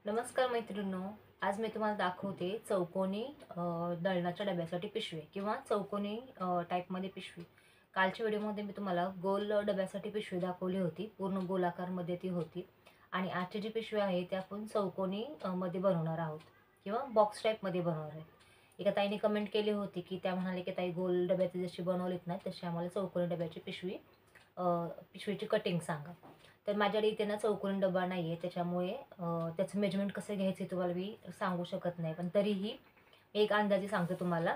नमस्कार मैत्रिणींनो, आज मी तुम्हाला दाखवते चौकोनी दळणाच्या डब्यासाठी पिशवी किंवा चौकोनी टाईपमध्ये पिशवी. कालच्या व्हिडिओमध्ये मी तुम्हाला गोल डब्यासाठी पिशवी दाखवली होती, पूर्ण गोलाकारमध्ये ती होती. आणि आजची जी पिशवी आहे ती आपण चौकोनी मध्ये बनवणार आहोत किंवा बॉक्स टाईपमध्ये बनवणार आहे. एका ताईने कमेंट केली होती की त्या म्हणाले की ताई गोल डब्याची जशी बनवलीत ना तशी आम्हाला चौकोनी डब्याची पिशवीची कटिंग सांगा. तर माझ्याकडे इथे ना चौकोनी डबा नाही आहे, त्याच्यामुळे त्याचं मेजरमेंट कसं घ्यायचं तुम्हाला मी सांगू शकत नाही. पण तरीही एक अंदाजे सांगते तुम्हाला.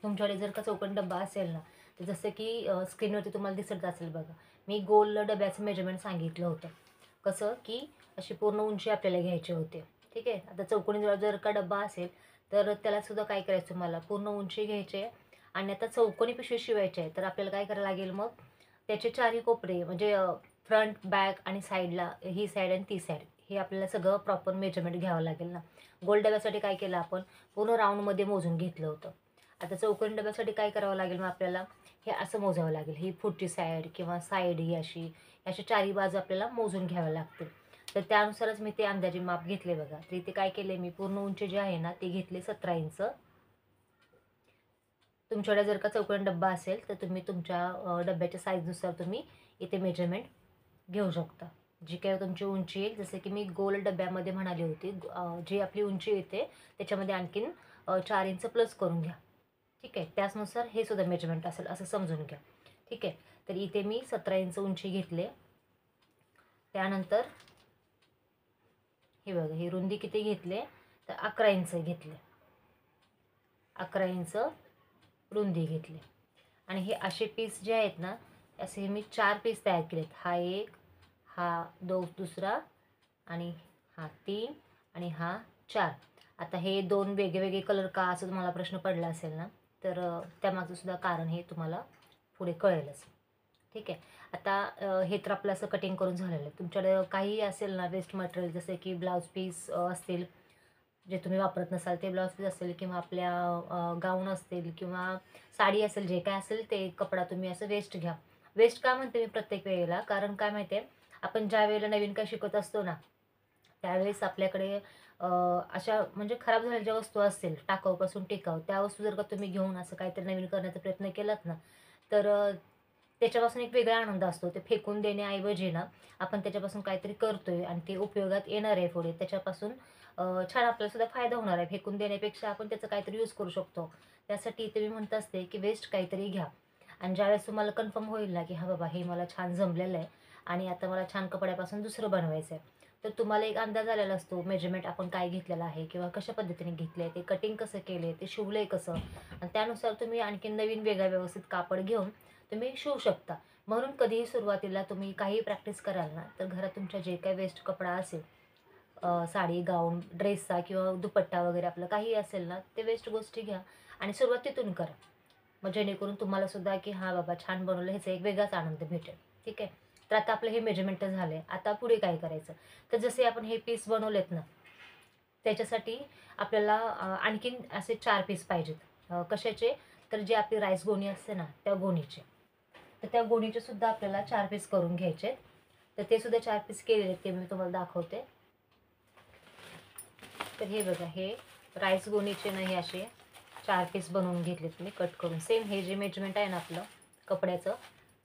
तुमच्याकडे जर का चौकोनी डबा असेल ना, तर जसं की स्क्रीनवरती तुम्हाला दिसत असेल बघा, मी गोल डब्याचं मेजरमेंट सांगितलं होतं. कसं की अशी पूर्ण उंची आपल्याला घ्यायची होते. ठीक आहे. आता चौकोनी जर का डबा असेल तर त्यालासुद्धा काय करायचं तुम्हाला, पूर्ण उंची घ्यायची आहे. आणि आता चौकोनी पिशवी शिवायची आहे तर आपल्याला काय करायला लागेल मग, त्याचे चारही कोपरे म्हणजे फ्रंट, बॅक आणि साईडला, ही साईड आणि ती साईड, हे आपल्याला सगळं प्रॉपर मेजरमेंट घ्यावं लागेल ना. गोल डब्यासाठी काय केलं आपण, पूर्ण राऊंडमध्ये मोजून घेतलं होतं. आता चौकोनी डब्यासाठी काय करावं लागेल मग आपल्याला, हे असं मोजावं लागेल. ही पुढची साईड किंवा साईड ही अशी चारही बाजू आपल्याला मोजून घ्याव्या लागतील. तर त्यानुसारच मी ते अंदाजे माप घेतले बघा. तर इथे काय केले मी, पूर्ण उंची जी आहे ना ती घेतली 17 इंच. तुमच्याकडे जर का चौकोनी डब्बा असेल तर तुम्ही तुमच्या डब्याच्या साईजनुसार तुम्ही इथे मेजरमेंट घेऊ शकता. जी काही तुमची उंची येईल, जसं की मी गोल डब्यामध्ये म्हणाली होती, जी आपली उंची येते त्याच्यामध्ये आणखीन 4 इंच प्लस करून घ्या. ठीक आहे. त्याचनुसार हे सुद्धा मेजरमेंट असेल असं समजून घ्या. ठीक आहे. तर इथे मी 17 इंच उंची घेतले. त्यानंतर हे बघा, ही रुंदी किती घेतले तर 11 इंच घेतले. 11 इंच रुंदी घेतली. आणि हे असे पीस जे आहेत ना, असे मी 4 पीस तयार केलेत. हा एक, हा दुसरा, आणि हा 3, आणि हा 4. आता हे 2 वेगवेगळे कलर का, असं तुम्हाला प्रश्न पडला असेल ना, तर त्यामागचं सुद्धा कारण हे तुम्हाला पुढे कळेलच. ठीक आहे. आता हे तर आपलं असं कटिंग करून झालेलं आहे. तुमच्याकडे काही असेल ना वेस्ट मटेरियल, जसे की ब्लाऊज पीस असतील, जे तुम्ही वापरत नसाल ते ब्लाऊज पीस असेल, किंवा आपल्या गाऊन असतील, किंवा साडी असेल, जे काय असेल ते कपडा तुम्ही असं वेस्ट घ्या. वेस्ट का म्हणते मी प्रत्येक वेळेला, कारण काय माहिती आहे, आपण ज्या वेळेला नवीन काय शिकत असतो ना, त्यावेळेस आपल्याकडे अशा म्हणजे खराब झालेल्या ज्या वस्तू असतील, टाकाऊपासून टिकाऊ, त्या वस्तू जर का तुम्ही घेऊन असं काहीतरी नवीन करण्याचा प्रयत्न केलात ना, तर त्याच्यापासून एक वेगळा आनंद असतो. ते फेकून देण्याऐवजी ना, आपण त्याच्यापासून काहीतरी करतोय आणि ते उपयोगात येणार आहे पुढे, त्याच्यापासून छान आपल्याला सुद्धा फायदा होणार आहे. फेकून देण्यापेक्षा आपण त्याचं काहीतरी यूज करू शकतो. त्यासाठी इथे मी म्हणत असते की वेस्ट काहीतरी घ्या. आणि ज्यावेळेस तुम्हाला कन्फर्म होईल ना, की हां बाबा, हे मला छान जमलेलं आहे आणि आता मला छान कपड्यापासून दुसरं बनवायचं आहे, तर तुम्हाला एक अंदाज आलेला असतो मेजरमेंट आपण काय घेतलेलं आहे किंवा कशा पद्धतीने घेतलं आहे, ते कटिंग कसं केलं आहे, ते शिवलं आहे कसं, आणि त्यानुसार तुम्ही आणखीन नवीन वेगळा व्यवस्थित कापड घेऊन तुम्ही शिवू शकता. म्हणून कधीही सुरुवातीला तुम्ही काही प्रॅक्टिस कराल ना, तर घरात तुमच्या जे काही वेस्ट कपडा असेल, साडी, गाऊन, ड्रेसचा किंवा दुपट्टा वगैरे आपलं काही असेल ना, ते वेस्ट गोष्टी घ्या आणि सुरुवात तिथून करा. मग जेणेकरून तुम्हाला सुद्धा की हां बाबा, छान बनवलं, ह्याचा एक वेगळाच आनंद भेटेल. ठीक आहे. तर आता आपलं हे मेजरमेंट झालं. आता पुढे काय करायचं, तर जसे आपण हे पीस बनवलेत ना, त्याच्यासाठी आपल्याला आणखीन असे 4 पीस पाहिजेत. कशाचे, तर जे आपली राईस गोणी असते ना त्या गोणीचे. तर त्या गोणीचे सुद्धा आपल्याला 4 पीस करून घ्यायचे. तर ते सुद्धा 4 पीस केलेले ते मी तुम्हाला दाखवते. तर हे बघा, हे राईस गोणीचे ना हे असे 4 पीस बनवून घेतलेत मी कट करून. सेम हे जे मेजरमेंट आहे ना आपलं कपड्याचं,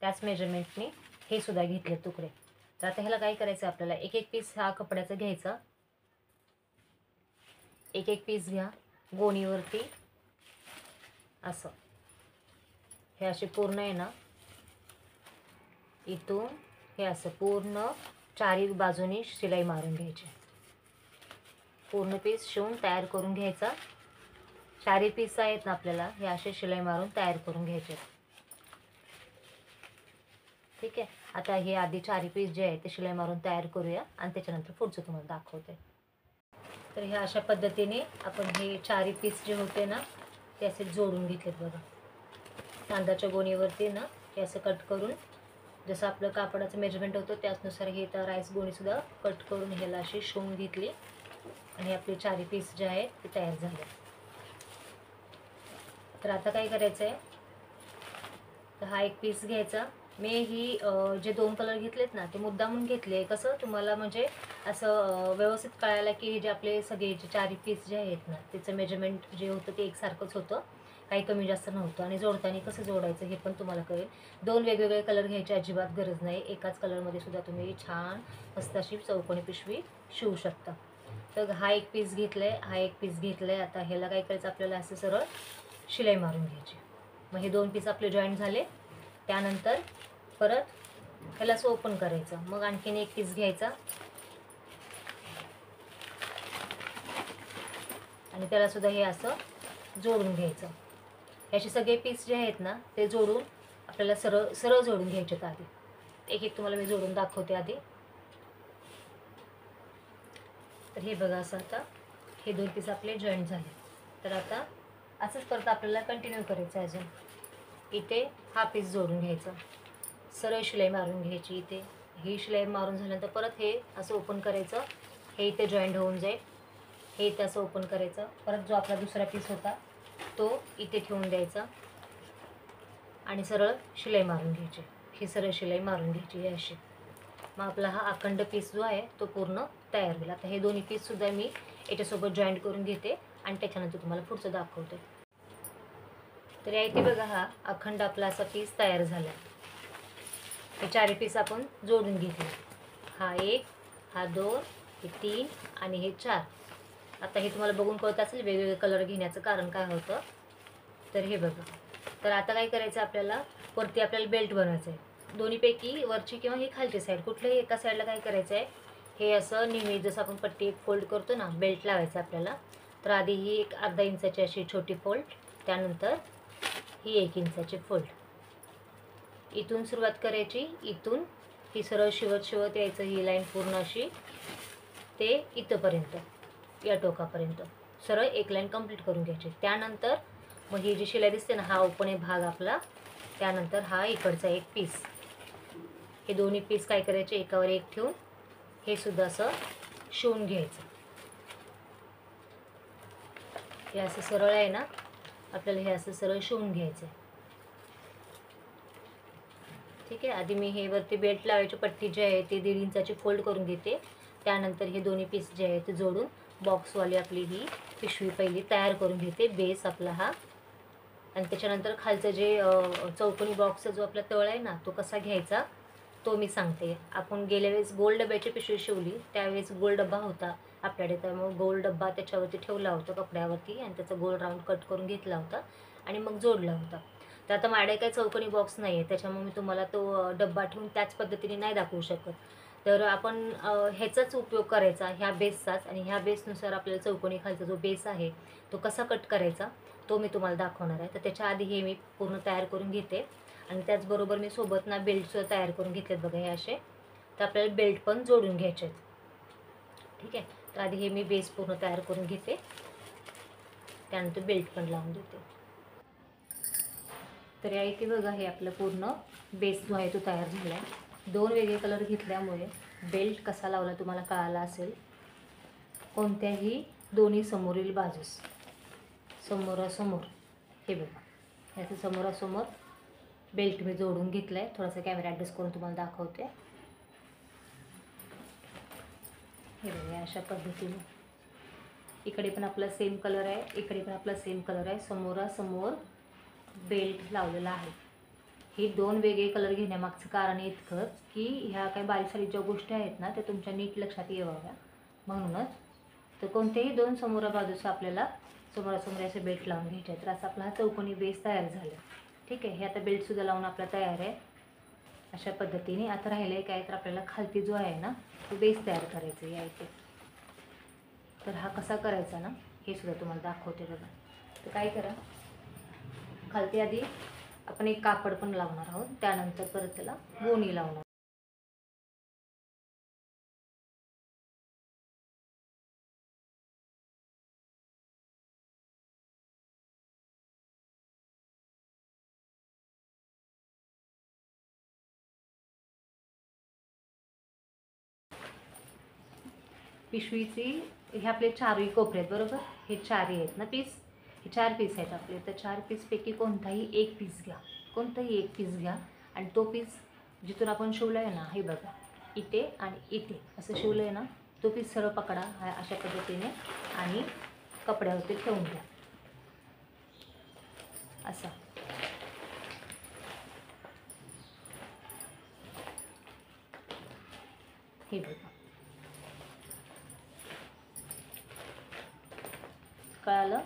त्याच मेजरमेंटनी हे सुद्धा घेतले तुकडे. तर आता ह्याला काय करायचं, आपल्याला एक एक पीस हा कपड्याचा घ्यायचा. एक एक पीस घ्या गोणीवरती असं. हे असे पूर्ण आहे ना, इथून हे असं पूर्ण चारही बाजूनी शिलाई मारून घ्यायची. पूर्ण पीस शिवून तयार करून घ्यायचा. चारही पीस आहेत ना आपल्याला हे असे शिलाई मारून तयार करून घ्यायचे. ठीक आहे. आता हे आधी चारही पीस जे आहे ते शिलाई मारून तयार करूया आणि त्याच्यानंतर पुढचं तुम्हाला दाखवते. तर ह्या अशा पद्धतीने आपण हे चारही पीस जे होते ना ते असे जोडून घेतलेत बघा. कांदाच्या गोणीवरती ना हे असं कट करून, जसं आपलं कापडाचं मेजरमेंट होतं त्याचनुसार हे तर राईस गोणीसुद्धा कट करून ह्याला अशी शिवून घेतली. आणि आपले चारही पीस जे आहेत ते तयार झाले. तर आता काय करायचं आहे, तर हा एक पीस घ्यायचा, मी ही जे 2 कलर घेतलेत ना ते मुद्दामून घेतले, कसं तुम्हाला म्हणजे असं व्यवस्थित कळायला की हे जे आपले सगळे जे 4 पीस जे आहेत ना त्याचं मेजरमेंट जे होतं ते एकसारखंच होतं, काही कमी जास्त नव्हतं. आणि जोडताना कसं जोडायचं हे पण तुम्हाला कळेल. 2 वेगवेगळे कलर घ्यायची अजिबात गरज नाही. एकाच कलरमध्ये सुद्धा तुम्ही छान मस्त अशी चौकोनी पिशवी शिवू शकता. तर हा एक पीस घेतला आहे, हा एक पीस घेतला आहे. आता ह्याला काय करायचं, आपल्याला असं सरळ शिलाई मारून घ्यायची. मग हे 2 पीस आपले जॉईंट झाले. त्यानंतर परत ह्याला असं ओपन करायचं. मग आणखीन एक पीस घ्यायचा आणि त्याला सुद्धा हे असं जोडून घ्यायचं. याचे सगळे पीस जे आहेत ना ते जोडून आपल्याला सरळ सरळ जोडून घ्यायचे. आधी एक एक तुम्हाला मी जोडून दाखवते आधी. तर हे बघा, असं आता हे 2 पीस आपले जॉईंट झाले. तर आता असंच परत आपल्याला कंटिन्यू करायचं आहे. अजून इथे हा पीस जोडून घ्यायचा, सरळ शिलाई मारून घ्यायची. इथे ही शिलाई मारून झाल्यानंतर परत हे असं ओपन करायचं. हे इथे जॉईंट होऊन जाईल. हे इथे असं ओपन करायचं. परत जो आपला दुसरा पीस होता तो इथे ठेवून द्यायचा आणि सरळ शिलाई मारून घ्यायची. ही सरळ शिलाई मारून घ्यायची अशी. मग आपला हा अखंड पीस जो आहे तो पूर्ण तयार होईल. आता हे दोन्ही पीससुद्धा मी याच्यासोबत जॉईंट करून घेते आणि त्याच्यानंतर तुम्हाला पुढचं दाखवते. तर या इथे बघा, हा अखंड आपला असा पीस तयार झाला. हे 4 पीस आपण जोडून घेतले. हा 1, हा 2, हे 3 आणि हे 4. आता हे तुम्हाला बघून कळत असेल वेगवेगळे कलर घेण्याचं कारण काय होतं. तर हे बघा, तर आता काय करायचं, आपल्याला वरती आपल्याला बेल्ट बनवायचं आहे. दोन्हीपैकी वरची किंवा ही खालची साईड, कुठल्याही एका साईडला काय करायचं आहे, हे असं नेहमी जसं आपण पट्टी एक फोल्ड करतो ना, बेल्ट लावायचं आपल्याला. तर आधी ही एक अर्धा इंचाची अशी छोटी फोल्ड, त्यानंतर ही 1 इंचाची फोल्ड. इथून सुरुवात करायची. इथून ही सरळ शिवत शिवत यायचं, ही लाईन पूर्ण अशी ते इथंपर्यंत, या टोकापर्यंत सरळ एक लाईन कंप्लीट करून घ्यायची. त्यानंतर मग ही जी शिलाई दिसते ना, हा ओपन आहे भाग आपला. त्यानंतर हा इकडचा एक पीस, हे दोन्ही पीस काय करायचे, एकावर एक ठेवून हे सुद्धा असं शिवून घ्यायचं. हे असं सरळ आहे ना, आपल्याला हे असं सरळ शिवून घ्यायचं आहे. ठीक आहे. आधी मी हे वरती बेल्ट लावायची पट्टी जी आहे ती 1.5 इंचाची फोल्ड करून घेते. त्यानंतर हे दोन्ही पीस जे आहेत ते जोडून बॉक्सवाली आपली ही पिशवी पहिली तयार करून घेते, बेस आपला हा. आणि त्याच्यानंतर खालचं जे चौकोनी बॉक्सचा जो आपला तळ आहे ना तो कसा घ्यायचा तो मी सांगते. आपण गेल्या वेळेस गोल डब्याची पिशवी शिवली, त्यावेळेस गोल डब्बा होता आपल्याकडे, त्यामुळे गोल डब्बा त्याच्यावरती ठेवला होता कपड्यावरती आणि त्याचा गोल राऊंड कट करून घेतला होता आणि मग जोडला होता. तर आता माझ्याकडे काही चौकोनी बॉक्स नाही आहे, त्याच्यामुळे मी तुम्हाला तो डब्बा ठेवून त्याच पद्धतीने नाही दाखवू शकत. तर आपण ह्याचाच उपयोग करायचा, ह्या बेसचाच. आणि ह्या बेसनुसार आपल्याला चौकोनी खालचा जो बेस आहे तो कसा कट करायचा तो मी तुम्हाला दाखवणार आहे. तर त्याच्या आधी हे मी पूर्ण तयार करून घेते. आणि त्याचबरोबर मी सोबत ना बेल्टसुद्धा तयार करून घेतलेत बघा हे असे. तर आपल्याला बेल्ट पण जोडून घ्यायचे आहेत. ठीक आहे. तर आधी हे मी बेस पूर्ण तयार करून घेते, त्यानंतर बेल्ट पण लावून देते. तर या इथे बघा, हे आपलं पूर्ण बेस जो आहे तो तयार झाला आहे. 2 वेगळे कलर घेतल्यामुळे बेल्ट कसा लावला तुम्हाला कळाला असेल. कोणत्याही दोन्ही समोरील बाजूस समोरासमोर हे बघा, ह्याचं समोरासमोर बेल्ट मी जोडून घेतला आहे. थोडासा कॅमेरा ॲडजस्ट करून तुम्हाला दाखवते. हे बघा, अशा पद्धतीने इकडे पण आपला सेम कलर आहे, इकडे पण आपला सेम कलर आहे. समोरासमोर बेल्ट लावलेला आहे. हे 2 वेगळे कलर घेण्यामागचं कारण इतकंच की ह्या काही बारीक ज्या गोष्टी आहेत ना त्या तुमच्या नीट लक्षात याव्या म्हणूनच. तर कोणतेही 2 समोरा बाजूचं आपल्याला समोरासमोर असे बेल्ट लावून घ्यायचे. तर असा आपला हा चौकोनी बेस तयार झाला. ठीक आहे. हे आता बेल्टसुद्धा लावून आपला तयार आहे अशा पद्धतीने. आता राहिलं आहे काय, तर आपल्याला खालती जो आहे ना तो बेस तयार करायचा आहे या इथे. तर हा कसा करायचा ना हे सुद्धा तुम्हाला दाखवते बघा. तर काय करा, खालती आधी आपण एक कापड पण लावणार आहोत, त्यानंतर परत त्याला गोणी लावणार. पिशवीची हे आपले 4ही कोपरे आहेत बरोबर. हे 4ही आहेत ना पीस, हे 4 पीस आहेत आपले. तर 4 पीसपैकी कोणताही एक पीस घ्या, कोणताही एक पीस घ्या आणि तो पीस जिथून आपण शिवलं आहे ना, हे बघा इथे आणि इथे असं शिवलं आहे ना, तो पीस सरळ पकडा अशा पद्धतीने आणि कपड्यावरती ठेवून द्या असा. हे बघा कळालं.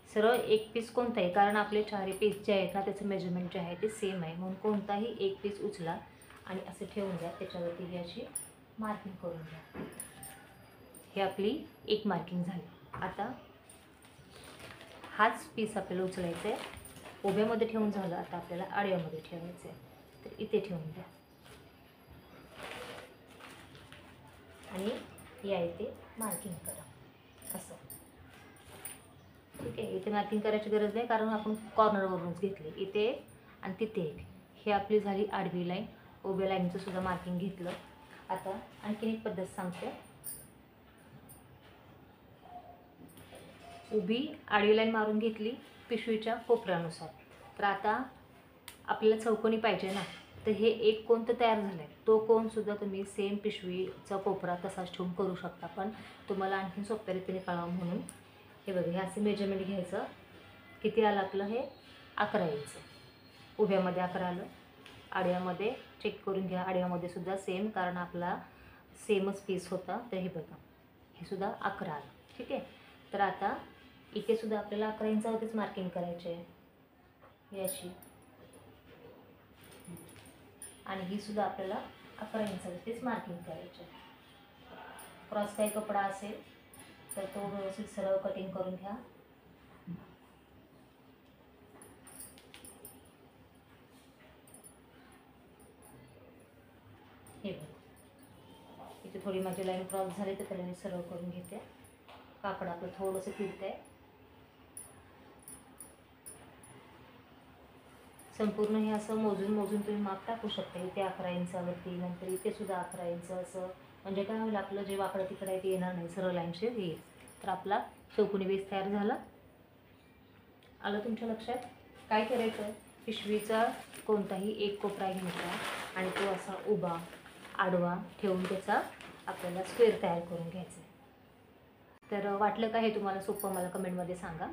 सरळ एक पीस कोणताही, कारण आपले चारही पीस जे आहेत ना त्याचं मेजरमेंट जे आहे ते सेम आहे, म्हणून कोणताही एक पीस उचला आणि असे ठेवून द्या. त्याच्यावरती ही अशी मार्किंग करून द्या. हे आपली एक मार्किंग झाली. आता हाच पीस आपल्याला उचलायचा आहे. उभ्यामध्ये ठेवून झालं, आता आपल्याला आडव्यामध्ये ठेवायचं आहे. तर इथे ठेवून द्या आणि या इथे मार्किंग करा असं. ठीक आहे. इथे मार्किंग करायची गरज नाही, कारण आपण कॉर्नरवरूनच घेतले. इथे आणि तिथे एक. ही आपली झाली आडवी लाईन. उभ्या लाईनचं सुद्धा मार्किंग घेतलं. आता आणखी एक पद्धत सांगते. उभी आडवी लाईन मारून घेतली पिशवीच्या कोपऱ्यानुसार. तर आता आपल्याला चौकोनी पाहिजे ना, तर हे एक कोण तर तयार झालं आहे. तो कोणसुद्धा तुम्ही सेम पिशवीचा कोपरा तसाच ठेवून करू शकता, पण तुम्हाला आणखी सोप्या रीतीने कळावं म्हणून हे बघा, हे असं मेजरमेंट घ्यायचं. किती आलं आपलं हे 11 इंच. उभ्यामध्ये 11 आलं, आडव्यामध्ये चेक करून घ्या. आडव्यामध्ये सुद्धा सेम, कारण आपला सेमच पीस होता. तर हे बघा हे सुद्धा 11 आलं. ठीक आहे. तर आता इथे सुद्धा आपल्याला 11 इंचावरतीच मार्किंग करायचे आहे याची, आणि ही सुद्धा आपल्याला 11 इंचावरतीच मार्किंग करायची आहे. क्रॉस काही कपडा असेल तर तो व्यवस्थित सरळ कटिंग करून घ्या. हे बघा इथे थोडी माझी लाईन क्रॉस झाली, तर त्याला मी सरळ करून घेते. कापड आपलं थोडंसं फिरतं आहे. संपूर्ण हे असं मोजून मोजून तुम्ही माप टाकू शकता. इथे 11 इंचावरती, नंतर इथे सुद्धा 11 इंच असं. म्हणजे काय होईल, आपलं जे वाकडं तिकडं आहे ते येणार नाही, सरळ लाईनशी येईल. तर आपला चौकोनी बेस तयार झाला. आलं तुमच्या लक्षात? काय करायचं, पिशवीचा कोणताही एक कोपरा घ्यायचा आणि तो असा उभा आडवा ठेवून त्याचा आपल्याला स्क्वेअर तयार करून घ्यायचा. तर वाटलं का हे तुम्हाला सोपं, मला कमेंटमध्ये सांगा.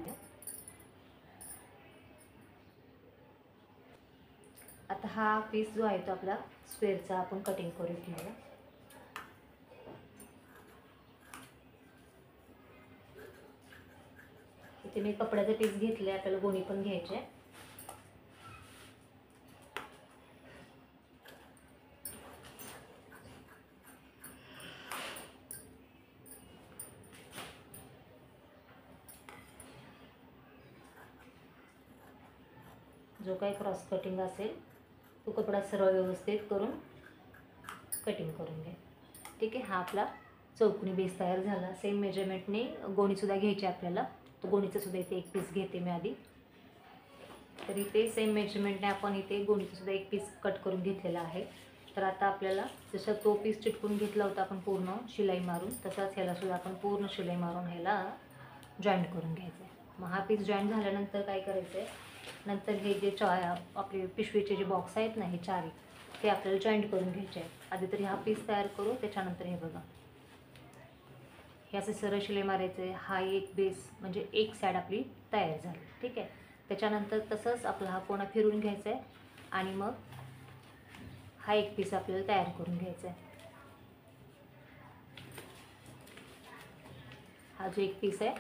आता हा पीस जो आहे तो आपला स्क्वेअरचा आपण कटिंग करून घेऊया. इथे मी कपड्याचे पीस घेतले, आपल्याला गोणी पण घ्यायचे. जो काही क्रॉस कटिंग असेल तो कपडा सरळ व्यवस्थित करून कटिंग करून घ्या. ठीक आहे. हा आपला चौकोनी बेस तयार झाला. सेम मेजरमेंटने गोणीसुद्धा घ्यायची आपल्याला. तो गोणीचं सुद्धा इथे एक पीस घेते मी आधी. तर इथे सेम मेजरमेंटने आपण इथे गोणीचं सुद्धा एक पीस कट करून घेतलेला आहे. तर आता आपल्याला जसं तो पीस चिटकून घेतला होता आपण पूर्ण शिलाई मारून, तसाच ह्यालासुद्धा आपण पूर्ण शिलाई मारून ह्याला जॉईंट करून घ्यायचं आहे. मग हा पीस जॉईंट झाल्यानंतर काय करायचं आहे, नंतर हे जे आपले पिशवीचे जे बॉक्स आहेत ना, हे चारी, ते आपल्याला जॉईंट करून घ्यायचे आहेत. आधी तरी हा पीस तयार करू, त्याच्यानंतर हे बघा हे असं सरळ शिलाई मारायचं आहे. हा एक बेस म्हणजे एक साईड आपली तयार झाली. ठीक आहे. त्याच्यानंतर तसंच आपला हा कोणा फिरून घ्यायचा आहे आणि मग हा एक पीस आपल्याला तयार करून घ्यायचा आहे. हा जो एक पीस आहे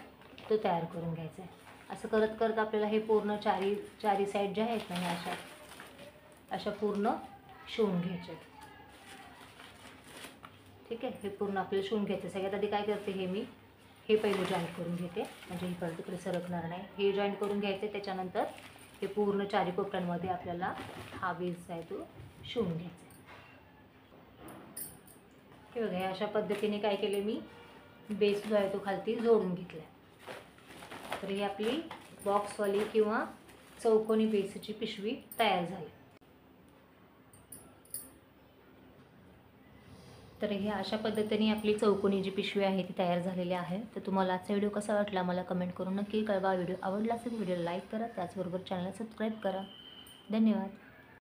तो तयार करून घ्यायचा आहे. असं करत करत आपल्याला हे पूर्ण चारी साईड ज्या आहेत ना, ह्या अशा पूर्ण शिवून घ्यायचे. ठीक आहे. हे पूर्ण आपल्याला शिवून घ्यायचं. सगळ्यात आधी काय करते, हे पहिले जॉईंट करून घेते, म्हणजे ही परत तिकडे सरकणार नाही. हे जॉईंट करून घ्यायचे. त्याच्यानंतर हे पूर्ण चारी कोपऱ्यांमध्ये आपल्याला हा बेस आहे तो शिवून घ्यायचा. हे बघा, हे अशा पद्धतीने काय केले मी, बेस जो आहे तो खालती जोडून घेतला. तर ही आपली बॉक्सवाली किंवा चौकोनी बेसची पिशवी तयार झाली. तर हे अशा पद्धतीने आपली चौकोनी जी पिशवी आहे ती तयार झालेली आहे. तर तुम्हाला आजचा व्हिडिओ कसा वाटला मला कमेंट करून नक्की कळवा. व्हिडिओ आवडला असेल व्हिडिओ लाईक करा, त्याचबरोबर चॅनलला सबस्क्राईब करा. धन्यवाद.